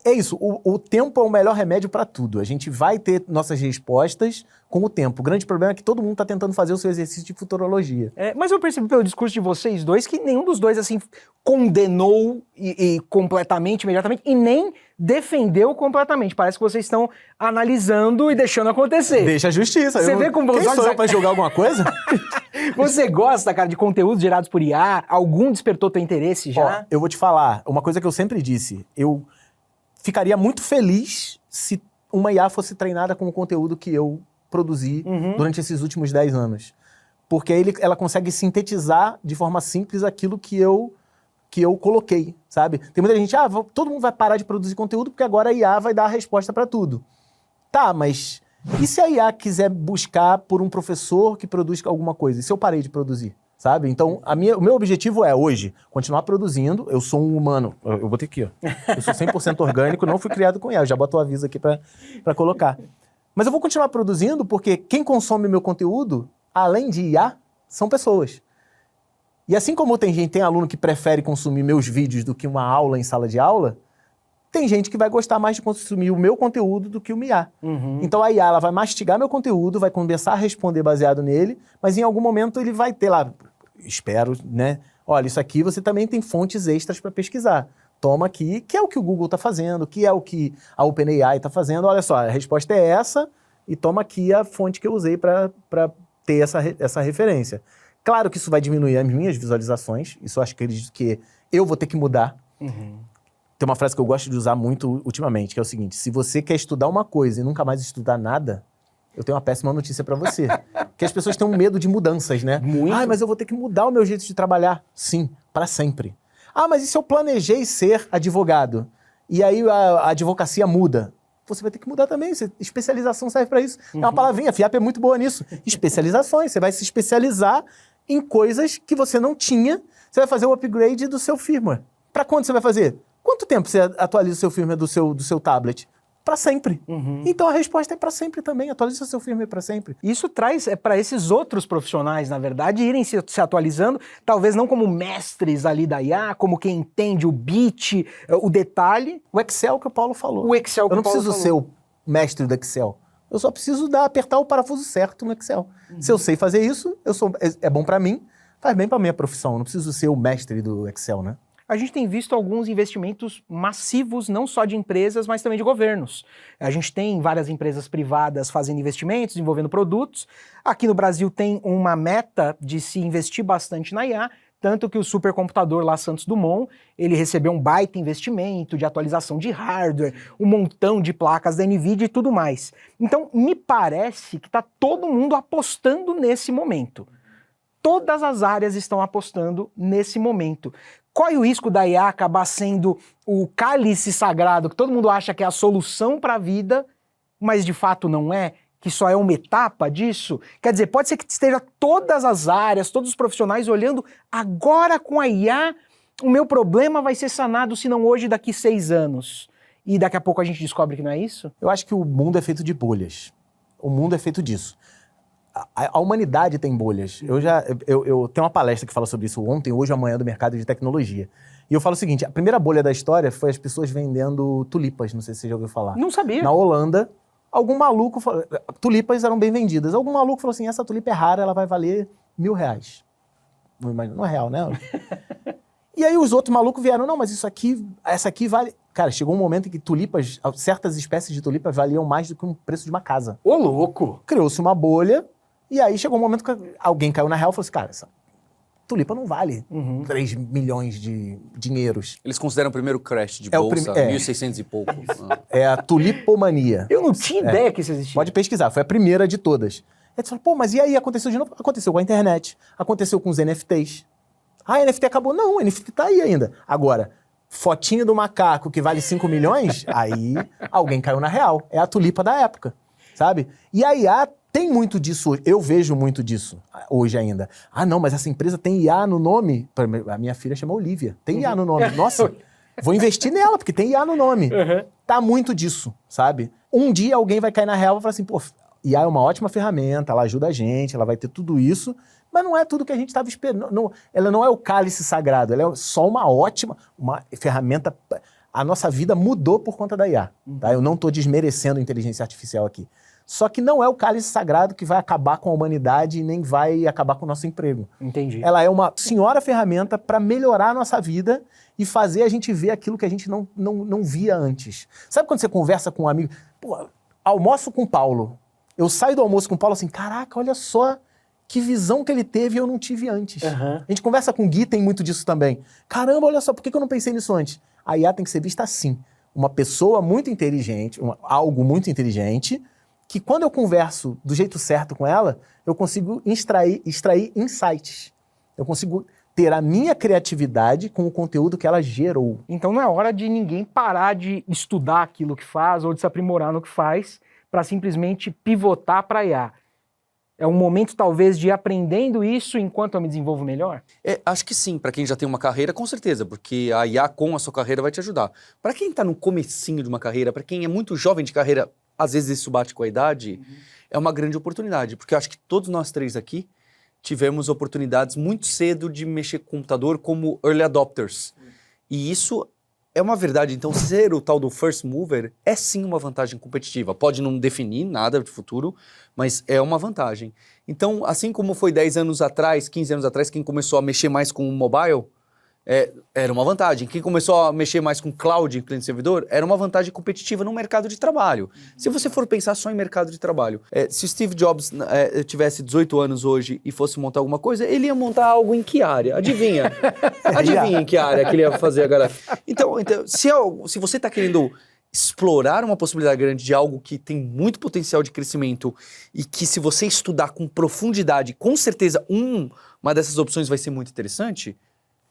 É isso, o tempo é o melhor remédio para tudo. A gente vai ter nossas respostas com o tempo. O grande problema é que todo mundo está tentando fazer o seu exercício de futurologia. Mas eu percebi pelo discurso de vocês dois que nenhum dos dois assim condenou e completamente, imediatamente, e nem defendeu completamente. Parece que vocês estão analisando e deixando acontecer. Deixa a justiça. Você vê como Quem sou eu para julgar alguma coisa? Você gosta, cara, de conteúdos gerados por IA? Algum despertou teu interesse já? Ó, eu vou te falar, uma coisa que eu sempre disse, eu ficaria muito feliz se uma IA fosse treinada com o conteúdo que eu produzi durante esses últimos 10 anos. Porque aí ela consegue sintetizar de forma simples aquilo que eu coloquei, sabe? Tem muita gente, todo mundo vai parar de produzir conteúdo porque agora a IA vai dar a resposta para tudo. Tá, mas e se a IA quiser buscar por um professor que produz alguma coisa? E se eu parei de produzir? Sabe? Então, o meu objetivo é, hoje, continuar produzindo. Eu sou um humano. Eu botei aqui, ó. Eu sou 100% orgânico, não fui criado com IA. Eu já boto o aviso aqui pra colocar. Mas eu vou continuar produzindo porque quem consome meu conteúdo, além de IA, são pessoas. E assim como tem aluno que prefere consumir meus vídeos do que uma aula em sala de aula, tem gente que vai gostar mais de consumir o meu conteúdo do que o IA. Então a IA ela vai mastigar meu conteúdo, vai começar a responder baseado nele, mas em algum momento ele vai ter lá, espero, né? Olha, isso aqui você também tem fontes extras para pesquisar. Toma aqui, que é o que o Google está fazendo, que é o que a OpenAI está fazendo. Olha só, a resposta é essa, e toma aqui a fonte que eu usei para ter essa referência. Claro que isso vai diminuir as minhas visualizações, isso eu acredito que eu vou ter que mudar. Tem uma frase que eu gosto de usar muito ultimamente, que é o seguinte: se você quer estudar uma coisa e nunca mais estudar nada, eu tenho uma péssima notícia pra você. Porque as pessoas têm um medo de mudanças, né? Muito. Mas eu vou ter que mudar o meu jeito de trabalhar. Sim, pra sempre. Mas e se eu planejei ser advogado? E aí a advocacia muda? Você vai ter que mudar também. Especialização serve pra isso. É uma palavrinha, a FIAP é muito boa nisso. Especializações. Você vai se especializar em coisas que você não tinha. Você vai fazer o upgrade do seu firmware. Pra quando você vai fazer? Quanto tempo você atualiza o seu firmware do seu tablet? para sempre. Então a resposta é para sempre também. Atualiza seu firmware para sempre. Isso traz para esses outros profissionais, na verdade, irem se atualizando, talvez não como mestres ali da IA, como quem entende o bit, o detalhe. O Excel que o Paulo falou. O Excel que Eu não o Paulo preciso falou. ser o mestre do Excel. Eu só preciso apertar o parafuso certo no Excel. Se eu sei fazer isso, é bom para mim, faz bem para minha profissão. Eu não preciso ser o mestre do Excel, né? A gente tem visto alguns investimentos massivos, não só de empresas, mas também de governos. A gente tem várias empresas privadas fazendo investimentos, desenvolvendo produtos. Aqui no Brasil tem uma meta de se investir bastante na IA, tanto que o supercomputador lá, Santos Dumont, ele recebeu um baita investimento de atualização de hardware, um montão de placas da NVIDIA e tudo mais. Então, me parece que está todo mundo apostando nesse momento. Todas as áreas estão apostando nesse momento. Corre o risco da IA acabar sendo o cálice sagrado, que todo mundo acha que é a solução para a vida, mas de fato não é, que só é uma etapa disso? Quer dizer, pode ser que esteja todas as áreas, todos os profissionais olhando, agora com a IA, o meu problema vai ser sanado, se não hoje, daqui 6 anos. E daqui a pouco a gente descobre que não é isso? Eu acho que o mundo é feito de bolhas. O mundo é feito disso. A humanidade tem bolhas. Eu tenho uma palestra que fala sobre isso ontem, hoje, amanhã, do mercado de tecnologia. E eu falo o seguinte, a primeira bolha da história foi as pessoas vendendo tulipas, não sei se você já ouviu falar. Não sabia. Na Holanda, algum maluco falou, tulipas eram bem vendidas. Algum maluco falou assim, essa tulipa é rara, ela vai valer R$1.000. Não é real, né? E aí os outros malucos vieram, não, mas essa aqui vale... Cara, chegou um momento em que tulipas, certas espécies de tulipas valiam mais do que o preço de uma casa. Ô, louco! Criou-se uma bolha, e aí chegou um momento que alguém caiu na real e falou assim, cara, essa tulipa não vale 3 milhões de dinheiros. Eles consideram o primeiro crash de É o bolsa, prime- 1.600 e pouco. É a tulipomania. Eu não tinha ideia que isso existia. Pode pesquisar, foi a primeira de todas. Aí você fala, pô, mas e aí, aconteceu de novo? Aconteceu com a internet, aconteceu com os NFTs. Ah, a NFT acabou? Não, o NFT tá aí ainda. Agora, fotinho do macaco que vale 5 milhões, aí alguém caiu na real. É a tulipa da época, sabe? E a IA tem muito disso hoje. Eu vejo muito disso hoje ainda. Ah, não, mas essa empresa tem IA no nome. A minha filha chama Olivia. Tem IA no nome. Nossa, vou investir nela, porque tem IA no nome. Tá muito disso, sabe? Um dia alguém vai cair na real e vai falar assim, pô, IA é uma ótima ferramenta, ela ajuda a gente, ela vai ter tudo isso, mas não é tudo que a gente estava esperando. Não, ela não é o cálice sagrado, ela é só uma ferramenta. A nossa vida mudou por conta da IA. Tá? Eu não estou desmerecendo a inteligência artificial aqui. Só que não é o cálice sagrado que vai acabar com a humanidade e nem vai acabar com o nosso emprego. Entendi. Ela é uma senhora ferramenta para melhorar a nossa vida e fazer a gente ver aquilo que a gente não via antes. Sabe quando você conversa com um amigo? Pô, almoço com o Paulo. Eu saio do almoço com o Paulo assim, caraca, olha só que visão que ele teve e eu não tive antes. A gente conversa com o Gui, tem muito disso também. Caramba, olha só, por que eu não pensei nisso antes? A IA tem que ser vista assim. Uma pessoa muito inteligente, algo muito inteligente, que quando eu converso do jeito certo com ela, eu consigo extrair insights. Eu consigo ter a minha criatividade com o conteúdo que ela gerou. Então não é hora de ninguém parar de estudar aquilo que faz ou de se aprimorar no que faz para simplesmente pivotar para IA. É um momento, talvez, de ir aprendendo isso enquanto eu me desenvolvo melhor? Acho que sim, para quem já tem uma carreira, com certeza, porque a IA com a sua carreira vai te ajudar. Para quem está no comecinho de uma carreira, para quem é muito jovem de carreira, às vezes isso bate com a idade, é uma grande oportunidade, porque eu acho que todos nós três aqui tivemos oportunidades muito cedo de mexer com o computador como early adopters. E isso é uma verdade. Então, ser o tal do first mover é sim uma vantagem competitiva. Pode não definir nada de futuro, mas é uma vantagem. Então, assim como foi 10 anos atrás, 15 anos atrás, quem começou a mexer mais com o mobile, era uma vantagem. Quem começou a mexer mais com cloud, cliente-servidor, era uma vantagem competitiva no mercado de trabalho. Se você for pensar só em mercado de trabalho, se Steve Jobs tivesse 18 anos hoje e fosse montar alguma coisa, ele ia montar algo em que área? Adivinha? Adivinha em que área que ele ia fazer agora? Então se você está querendo explorar uma possibilidade grande de algo que tem muito potencial de crescimento e que se você estudar com profundidade, com certeza uma dessas opções vai ser muito interessante,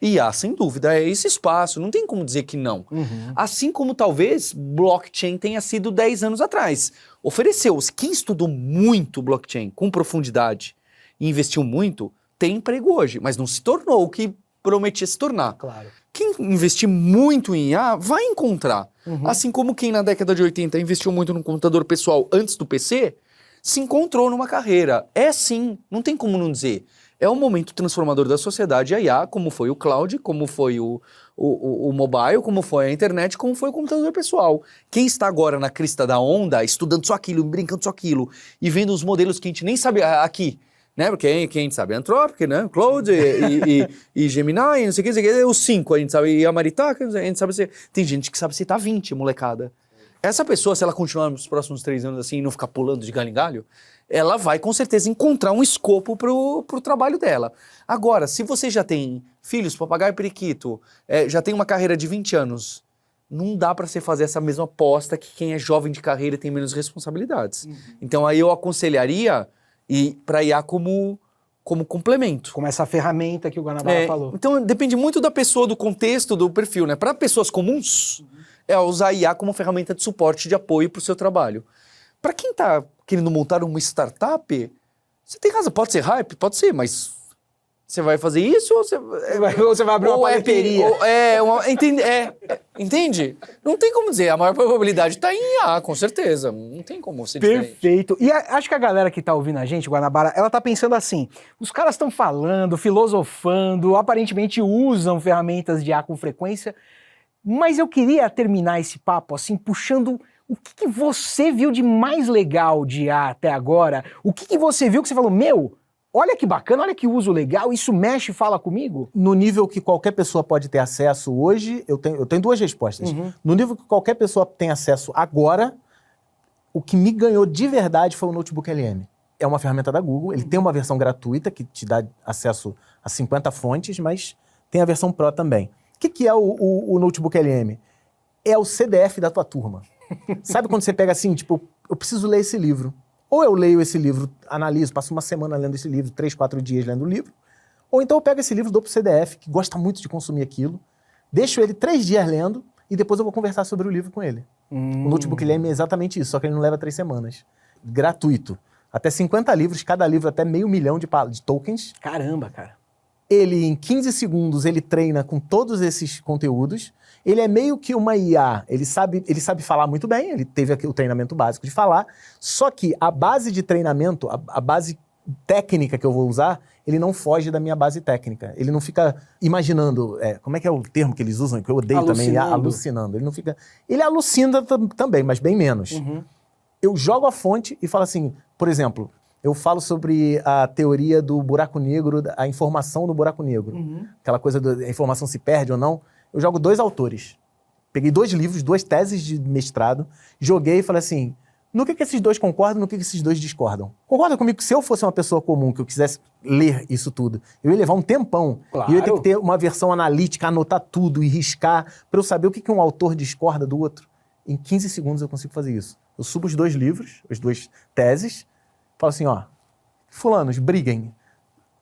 IA, sem dúvida, é esse espaço, não tem como dizer que não. Assim como talvez blockchain tenha sido 10 anos atrás. Ofereceu, quem estudou muito blockchain com profundidade e investiu muito, tem emprego hoje, mas não se tornou o que prometia se tornar. Claro. Quem investir muito em IA vai encontrar. Uhum. Assim como quem na década de 80 investiu muito no computador pessoal antes do PC, se encontrou numa carreira. É sim, não tem como não dizer. É um momento transformador da sociedade, a IA, como foi o cloud, como foi o mobile, como foi a internet, como foi o computador pessoal. Quem está agora na crista da onda, estudando só aquilo, brincando só aquilo, e vendo os modelos que a gente nem sabe aqui, né? Porque quem sabe Anthropic, né? Claude e Gemini, não sei o que, os 5 a gente sabe, e a Maritaka, a gente sabe se... Tem gente que sabe citar 20, molecada. Essa pessoa, se ela continuar nos próximos 3 anos assim e não ficar pulando de galho em galho, ela vai com certeza encontrar um escopo pro trabalho dela. Agora, se você já tem filhos, papagaio e periquito, já tem uma carreira de 20 anos, não dá para você fazer essa mesma aposta que quem é jovem de carreira e tem menos responsabilidades. Uhum. Então aí eu aconselharia para IA como complemento. Como essa ferramenta que o Guanabara falou. Então depende muito da pessoa, do contexto, do perfil, né? Para pessoas comuns, usar IA como ferramenta de suporte, de apoio para o seu trabalho. Para quem está querendo montar uma startup, você tem razão, pode ser hype, pode ser, mas você vai fazer isso ou você vai abrir uma paleteria? Entende? Não tem como dizer, a maior probabilidade está em IA, com certeza, não tem como ser Perfeito. E acho que a galera que está ouvindo a gente, Guanabara, ela está pensando assim, os caras estão falando, filosofando, aparentemente usam ferramentas de IA com frequência, mas eu queria terminar esse papo assim, puxando... O que você viu de mais legal de IA até agora? O que você viu que você falou, olha que bacana, olha que uso legal, isso mexe e fala comigo? No nível que qualquer pessoa pode ter acesso hoje, eu tenho 2 respostas. Uhum. No nível que qualquer pessoa tem acesso agora, o que me ganhou de verdade foi o Notebook LM. É uma ferramenta da Google, ele tem uma versão gratuita que te dá acesso a 50 fontes, mas tem a versão Pro também. O que é o Notebook LM? É o CDF da tua turma. Sabe quando você pega assim, tipo, eu preciso ler esse livro. Ou eu leio esse livro, analiso, passo uma semana lendo esse livro, 3, 4 dias lendo o livro. Ou então eu pego esse livro, dou pro CDF, que gosta muito de consumir aquilo, deixo ele 3 dias lendo e depois eu vou conversar sobre o livro com ele. O Notebook LM é exatamente isso, só que ele não leva 3 semanas. Gratuito. Até 50 livros, cada livro até 500 mil de tokens. Caramba, cara. Ele, em 15 segundos, ele treina com todos esses conteúdos. Ele é meio que uma IA, ele sabe falar muito bem, ele teve aqui o treinamento básico de falar, só que a base de treinamento, a base técnica que eu vou usar, ele não foge da minha base técnica. Ele não fica imaginando, como é que é o termo que eles usam, que eu odeio também, alucinando. Ele não fica... Ele alucina também, mas bem menos. Uhum. Eu jogo a fonte e falo assim, por exemplo, eu falo sobre a teoria do buraco negro, a informação do buraco negro. Uhum. Aquela coisa da informação se perde ou não. Eu jogo 2 autores. Peguei 2 livros, 2 teses de mestrado, joguei e falei assim, no que esses 2 concordam, no que esses 2 discordam? Concorda comigo que se eu fosse uma pessoa comum, que eu quisesse ler isso tudo, eu ia levar um tempão. Claro. E eu ia ter que ter uma versão analítica, anotar tudo e riscar, para eu saber o que um autor discorda do outro. Em 15 segundos eu consigo fazer isso. Eu subo os 2 livros, as 2 teses, falo assim, fulanos, briguem.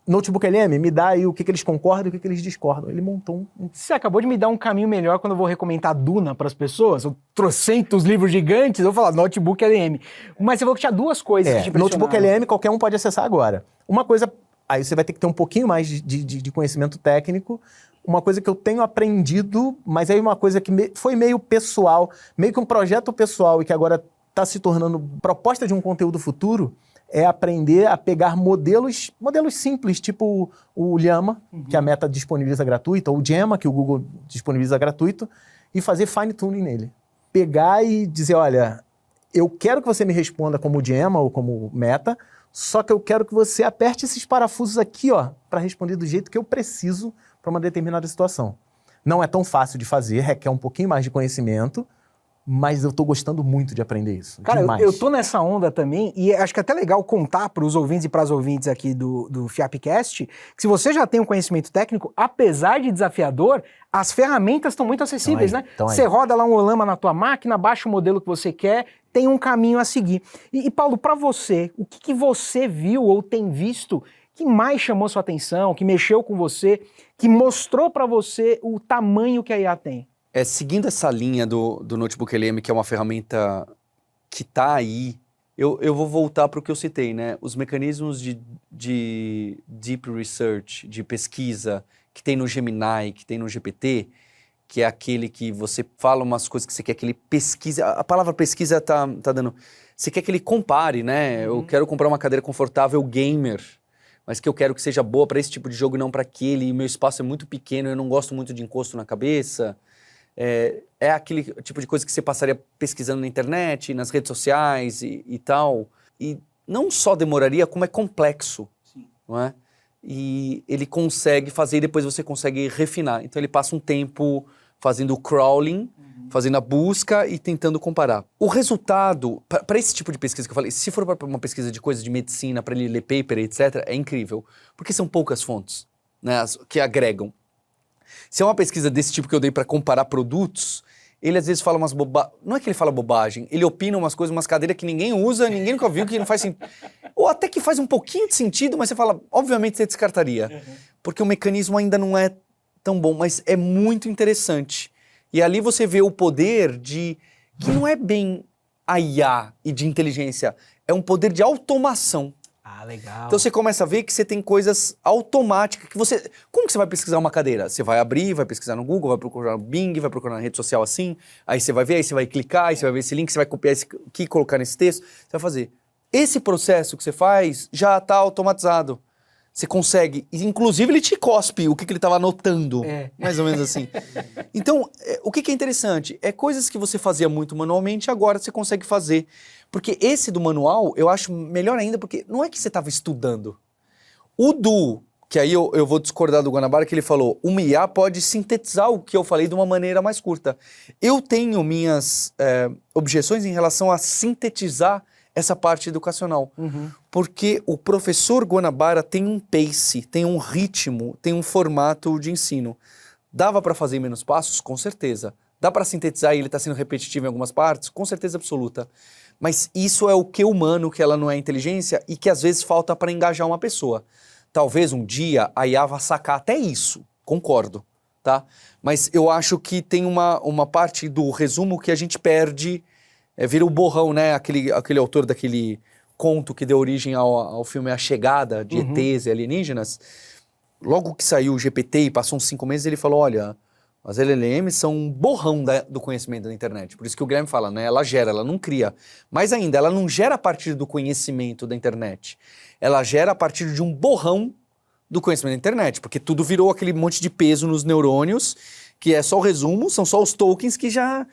Notebook LM, me dá aí o que eles concordam e o que eles discordam. Ele montou Você acabou de me dar um caminho melhor quando eu vou recomendar Duna para as pessoas. Eu trocentos livros gigantes, eu vou falar Notebook LM. Mas você falou que tinha 2 coisas que te Notebook LM qualquer um pode acessar agora. Uma coisa, aí você vai ter que ter um pouquinho mais de conhecimento técnico. Uma coisa que eu tenho aprendido, mas aí uma coisa que foi meio pessoal, meio que um projeto pessoal e que agora está se tornando proposta de um conteúdo futuro, é aprender a pegar modelos simples, tipo o Llama, que a Meta disponibiliza gratuito, ou o Gemma, que o Google disponibiliza gratuito, e fazer fine-tuning nele. Pegar e dizer, olha, eu quero que você me responda como Gemma ou como Meta, só que eu quero que você aperte esses parafusos aqui, para responder do jeito que eu preciso para uma determinada situação. Não é tão fácil de fazer, requer um pouquinho mais de conhecimento, mas eu tô gostando muito de aprender isso. Cara, eu tô nessa onda também, e acho que é até legal contar para os ouvintes e para as ouvintes aqui do FIAPcast, que se você já tem um conhecimento técnico, apesar de desafiador, as ferramentas estão muito acessíveis, né? Você roda lá um Llama na tua máquina, baixa o modelo que você quer, tem um caminho a seguir. E Paulo, para você, o que você viu ou tem visto que mais chamou sua atenção, que mexeu com você, que mostrou para você o tamanho que a IA tem? Seguindo essa linha do Notebook LM, que é uma ferramenta que está aí, eu vou voltar para o que eu citei, né? Os mecanismos de deep research, de pesquisa, que tem no Gemini, que tem no GPT, que é aquele que você fala umas coisas que você quer que ele pesquise. A palavra pesquisa tá dando... Você quer que ele compare, né? Eu quero comprar uma cadeira confortável gamer, mas que eu quero que seja boa para esse tipo de jogo e não para aquele. E meu espaço é muito pequeno, eu não gosto muito de encosto na cabeça. É aquele tipo de coisa que você passaria pesquisando na internet, nas redes sociais e tal. E não só demoraria, como é complexo, não é? E ele consegue fazer e depois você consegue refinar. Então ele passa um tempo fazendo o crawling, fazendo a busca e tentando comparar. O resultado, para esse tipo de pesquisa que eu falei, se for para uma pesquisa de coisas de medicina, para ele ler paper, etc., é incrível, porque são poucas fontes, né, que agregam. Se é uma pesquisa desse tipo que eu dei para comparar produtos, ele às vezes fala umas bobagens. Não é que ele fala bobagem, ele opina umas coisas, umas cadeiras que ninguém usa, ninguém nunca viu, que não faz sentido. Ou até que faz um pouquinho de sentido, mas você fala, obviamente você descartaria. Porque o mecanismo ainda não é tão bom, mas é muito interessante. E ali você vê o poder de... que não é bem a IA e de inteligência, é um poder de automação. Ah, legal. Então você começa a ver que você tem coisas automáticas que você... Como que você vai pesquisar uma cadeira? Você vai abrir, vai pesquisar no Google, vai procurar no Bing, vai procurar na rede social assim, aí você vai ver, aí você vai clicar, aí você vai ver esse link, você vai copiar esse aqui, colocar nesse texto, você vai fazer. Esse processo que você faz já está automatizado. Você consegue, inclusive ele te cospe o que ele estava anotando, mais ou menos assim. Então, o que é interessante? É coisas que você fazia muito manualmente, agora você consegue fazer. Porque esse do manual, eu acho melhor ainda, porque não é que você estava estudando. O que aí eu vou discordar do Guanabara, que ele falou, uma IA pode sintetizar o que eu falei de uma maneira mais curta. Eu tenho minhas objeções em relação a sintetizar essa parte educacional. Porque o professor Guanabara tem um pace, tem um ritmo, tem um formato de ensino. Dava para fazer em menos passos? Com certeza. Dá para sintetizar e ele está sendo repetitivo em algumas partes? Com certeza absoluta. Mas isso é o que humano, que ela não é inteligência e que às vezes falta para engajar uma pessoa. Talvez um dia a IA vá sacar até isso, concordo, tá? Mas eu acho que tem uma parte do resumo que a gente perde, vira o borrão, né? Aquele autor daquele conto que deu origem ao filme A Chegada, de ETs e alienígenas. Logo que saiu o GPT e passou uns 5 meses, ele falou, olha, as LLMs são um borrão do conhecimento da internet. Por isso que o Graham fala, né? Ela gera, ela não cria. Mais ainda, ela não gera a partir do conhecimento da internet. Ela gera a partir de um borrão do conhecimento da internet, porque tudo virou aquele monte de peso nos neurônios, que é só o resumo, são só os tokens que já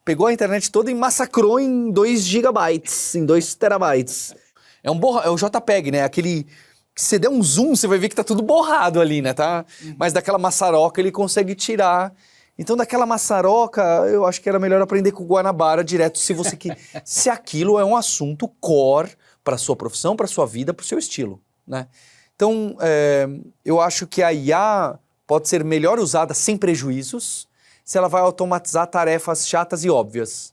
pegou a internet toda e massacrou em 2 gigabytes, em 2 terabytes. É um borrão, é o JPEG, né? Aquele... Se você der um zoom, você vai ver que tá tudo borrado ali, né? Tá? Mas daquela maçaroca ele consegue tirar. Então, daquela maçaroca, eu acho que era melhor aprender com o Guanabara direto, se aquilo é um assunto core para sua profissão, para sua vida, para o seu estilo, né? Então, eu acho que a IA pode ser melhor usada sem prejuízos se ela vai automatizar tarefas chatas e óbvias.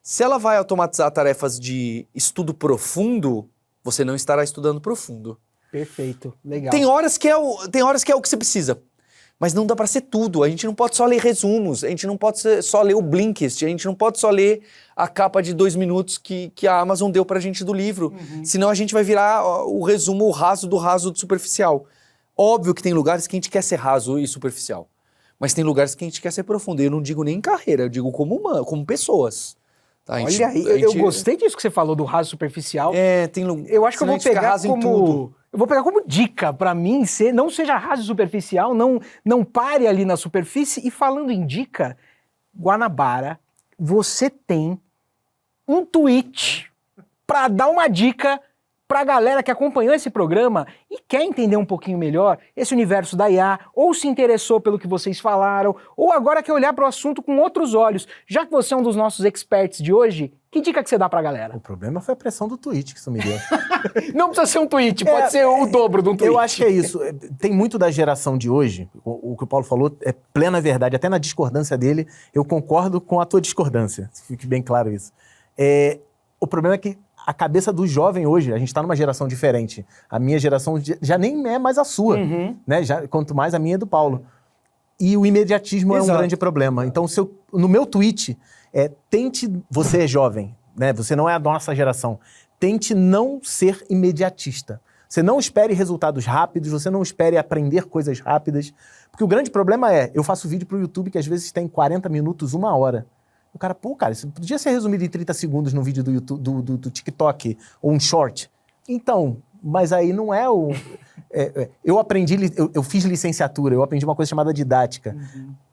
Se ela vai automatizar tarefas de estudo profundo, você não estará estudando profundo. Perfeito, legal. Tem horas que é o que você precisa, mas não dá para ser tudo. A gente não pode só ler resumos, a gente não pode só ler o Blinkist, a gente não pode só ler a capa de 2 minutos que a Amazon deu pra gente do livro. Senão a gente vai virar o resumo raso do superficial. Óbvio que tem lugares que a gente quer ser raso e superficial, mas tem lugares que a gente quer ser profundo. Eu não digo nem em carreira, eu digo como humano, como pessoas. Tá, Olha aí, eu gostei disso que você falou do raso superficial. Eu acho que eu vou pegar como... Eu vou pegar como dica pra mim, não seja raso e superficial, não pare ali na superfície. E falando em dica, Guanabara, você tem um tweet pra dar uma dica pra galera que acompanhou esse programa e quer entender um pouquinho melhor esse universo da IA, ou se interessou pelo que vocês falaram, ou agora quer olhar para o assunto com outros olhos. Já que você é um dos nossos experts de hoje, que dica que você dá pra galera? O problema foi a pressão do tweet que isso me deu. Não precisa ser um tweet, pode ser o dobro de um tweet. Eu acho que é isso. Tem muito da geração de hoje, o que o Paulo falou é plena verdade, até na discordância dele, eu concordo com a tua discordância, fique bem claro isso. O problema é que a cabeça do jovem hoje, a gente está numa geração diferente. A minha geração já nem é mais a sua, né? Quanto mais a minha é do Paulo. E o imediatismo é um grande problema. Então, no meu tweet, tente... Você é jovem, né? Você não é a nossa geração. Tente não ser imediatista. Você não espere resultados rápidos, você não espere aprender coisas rápidas. Porque o grande problema é, eu faço vídeo pro YouTube que às vezes tem 40 minutos, 1 hora. O cara, isso podia ser resumido em 30 segundos no vídeo do YouTube, do TikTok, ou um short. Então, mas aí não é o... eu fiz licenciatura, eu aprendi uma coisa chamada didática.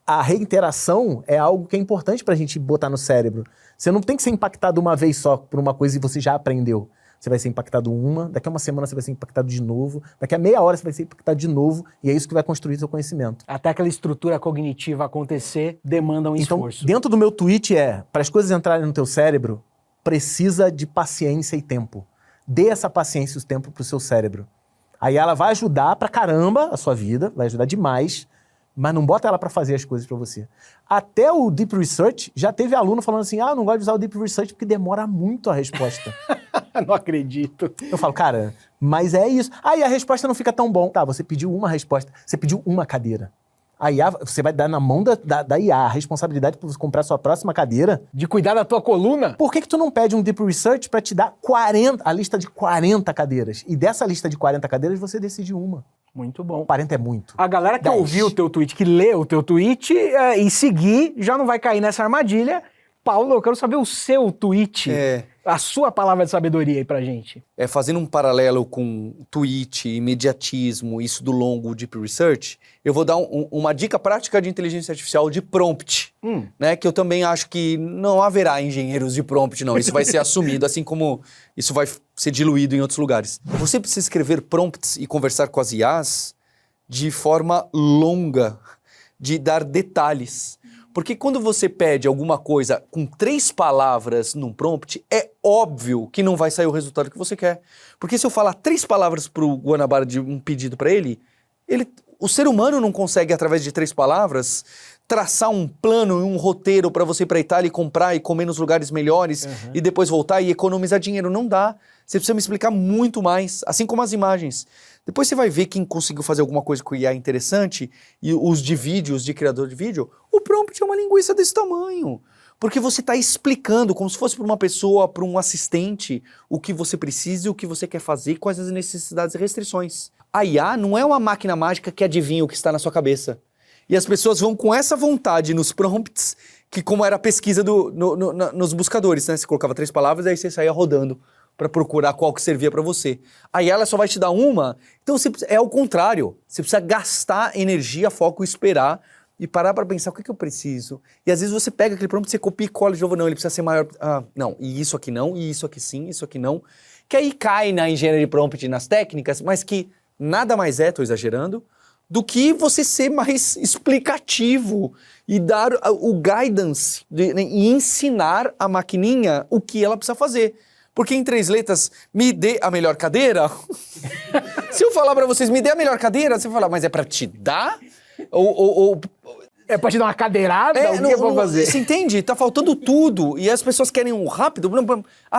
A reiteração é algo que é importante pra gente botar no cérebro. Você não tem que ser impactado uma vez só por uma coisa e você já aprendeu. Você vai ser impactado daqui a uma semana você vai ser impactado de novo, daqui a meia hora você vai ser impactado de novo, e é isso que vai construir seu conhecimento. Até aquela estrutura cognitiva acontecer, demanda um esforço. Dentro do meu tweet para as coisas entrarem no teu cérebro, precisa de paciência e tempo. Dê essa paciência e o tempo pro seu cérebro. Aí ela vai ajudar pra caramba a sua vida, vai ajudar demais, mas não bota ela pra fazer as coisas pra você. Até o Deep Research, já teve aluno falando assim, não gosto de usar o Deep Research porque demora muito a resposta. Não acredito. Eu falo, cara, mas é isso. Aí a resposta não fica tão bom. Tá, você pediu uma resposta, você pediu uma cadeira. A IA, você vai dar na mão da IA a responsabilidade por você comprar sua próxima cadeira. De cuidar da tua coluna? Por que tu não pede um Deep Research pra te dar a lista de 40 cadeiras? E dessa lista de 40 cadeiras, você decide uma. Muito bom. 40 é muito. A galera que 10. ouviu o teu tweet, que leu o teu tweet e seguir, já não vai cair nessa armadilha. Paulo, eu quero saber o seu tweet, a sua palavra de sabedoria aí pra gente. Fazendo um paralelo com tweet, imediatismo, isso do longo Deep Research, eu vou dar uma dica prática de inteligência artificial de prompt, né? Que eu também acho que não haverá engenheiros de prompt, não. Isso vai ser assumido, assim como isso vai ser diluído em outros lugares. Você precisa escrever prompts e conversar com as IAs de forma longa, de dar detalhes. Porque quando você pede alguma coisa com 3 palavras num prompt, é óbvio que não vai sair o resultado que você quer. Porque se eu falar 3 palavras pro Guanabara de um pedido para ele, o ser humano não consegue, através de 3 palavras, traçar um plano e um roteiro para você ir pra Itália e comprar e comer nos lugares melhores e depois voltar e economizar dinheiro. Não dá. Você precisa me explicar muito mais, assim como as imagens. Depois você vai ver quem conseguiu fazer alguma coisa com o IA interessante, e os de vídeo, os de criador de vídeo, o prompt é uma linguiça desse tamanho. Porque você está explicando, como se fosse para uma pessoa, para um assistente, o que você precisa e o que você quer fazer, quais as necessidades e restrições. A IA não é uma máquina mágica que adivinha o que está na sua cabeça. E as pessoas vão com essa vontade nos prompts, que como era a pesquisa nos buscadores, né? Você colocava 3 palavras, aí você saía rodando para procurar qual que servia para você. Aí ela só vai te dar uma, então é o contrário. Você precisa gastar energia, foco, esperar e parar para pensar o que eu preciso. E às vezes você pega aquele prompt, você copia e cola de novo, não, ele precisa ser maior. Não, e isso aqui não, e isso aqui sim, isso aqui não. Que aí cai na engenharia de prompt e nas técnicas, mas que nada mais é, tô exagerando, do que você ser mais explicativo e dar o guidance e ensinar a maquininha o que ela precisa fazer. Porque em 3 letras, me dê a melhor cadeira. Se eu falar pra vocês, me dê a melhor cadeira, você vai falar, mas é pra te dar? Ou é pra te dar uma cadeirada? O que eu vou fazer? Você entende? Tá faltando tudo. E as pessoas querem um rápido.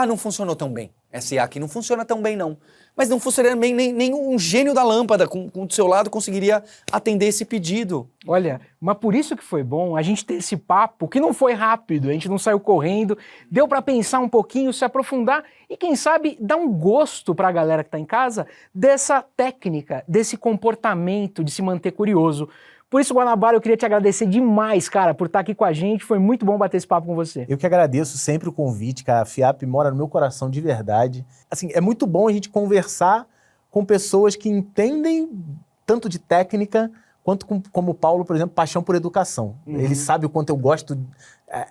Não funcionou tão bem. Essa IA aqui não funciona tão bem, não. Mas não funcionaria bem, nem um gênio da lâmpada com do seu lado conseguiria atender esse pedido. Olha, mas por isso que foi bom a gente ter esse papo, que não foi rápido, a gente não saiu correndo, deu pra pensar um pouquinho, se aprofundar e quem sabe dar um gosto pra galera que tá em casa dessa técnica, desse comportamento de se manter curioso. Por isso, Guanabara, eu queria te agradecer demais, cara, por estar aqui com a gente. Foi muito bom bater esse papo com você. Eu que agradeço sempre o convite, cara. A FIAP mora no meu coração de verdade. Assim, é muito bom a gente conversar com pessoas que entendem tanto de técnica quanto como o Paulo, por exemplo, paixão por educação. Ele sabe o quanto eu gosto.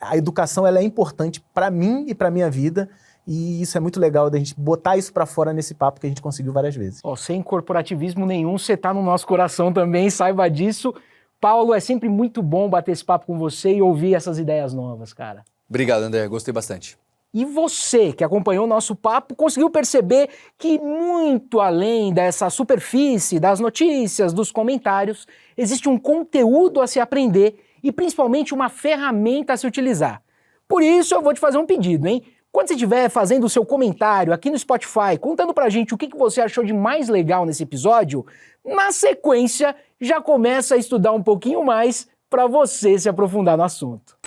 A educação, ela é importante para mim e para minha vida. E isso é muito legal da gente botar isso pra fora nesse papo que a gente conseguiu várias vezes. Sem corporativismo nenhum, você tá no nosso coração também, saiba disso. Paulo, é sempre muito bom bater esse papo com você e ouvir essas ideias novas, cara. Obrigado, André. Gostei bastante. E você, que acompanhou o nosso papo, conseguiu perceber que muito além dessa superfície, das notícias, dos comentários, existe um conteúdo a se aprender e principalmente uma ferramenta a se utilizar. Por isso eu vou te fazer um pedido, hein? Quando você estiver fazendo o seu comentário aqui no Spotify, contando pra gente o que você achou de mais legal nesse episódio, na sequência já começa a estudar um pouquinho mais para você se aprofundar no assunto.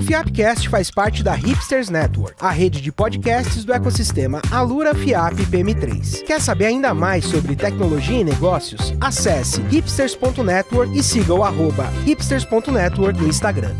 Fiapcast faz parte da Hipsters Network, a rede de podcasts do ecossistema Alura Fiap PM3. Quer saber ainda mais sobre tecnologia e negócios? Acesse hipsters.network e siga o @hipsters.network no Instagram.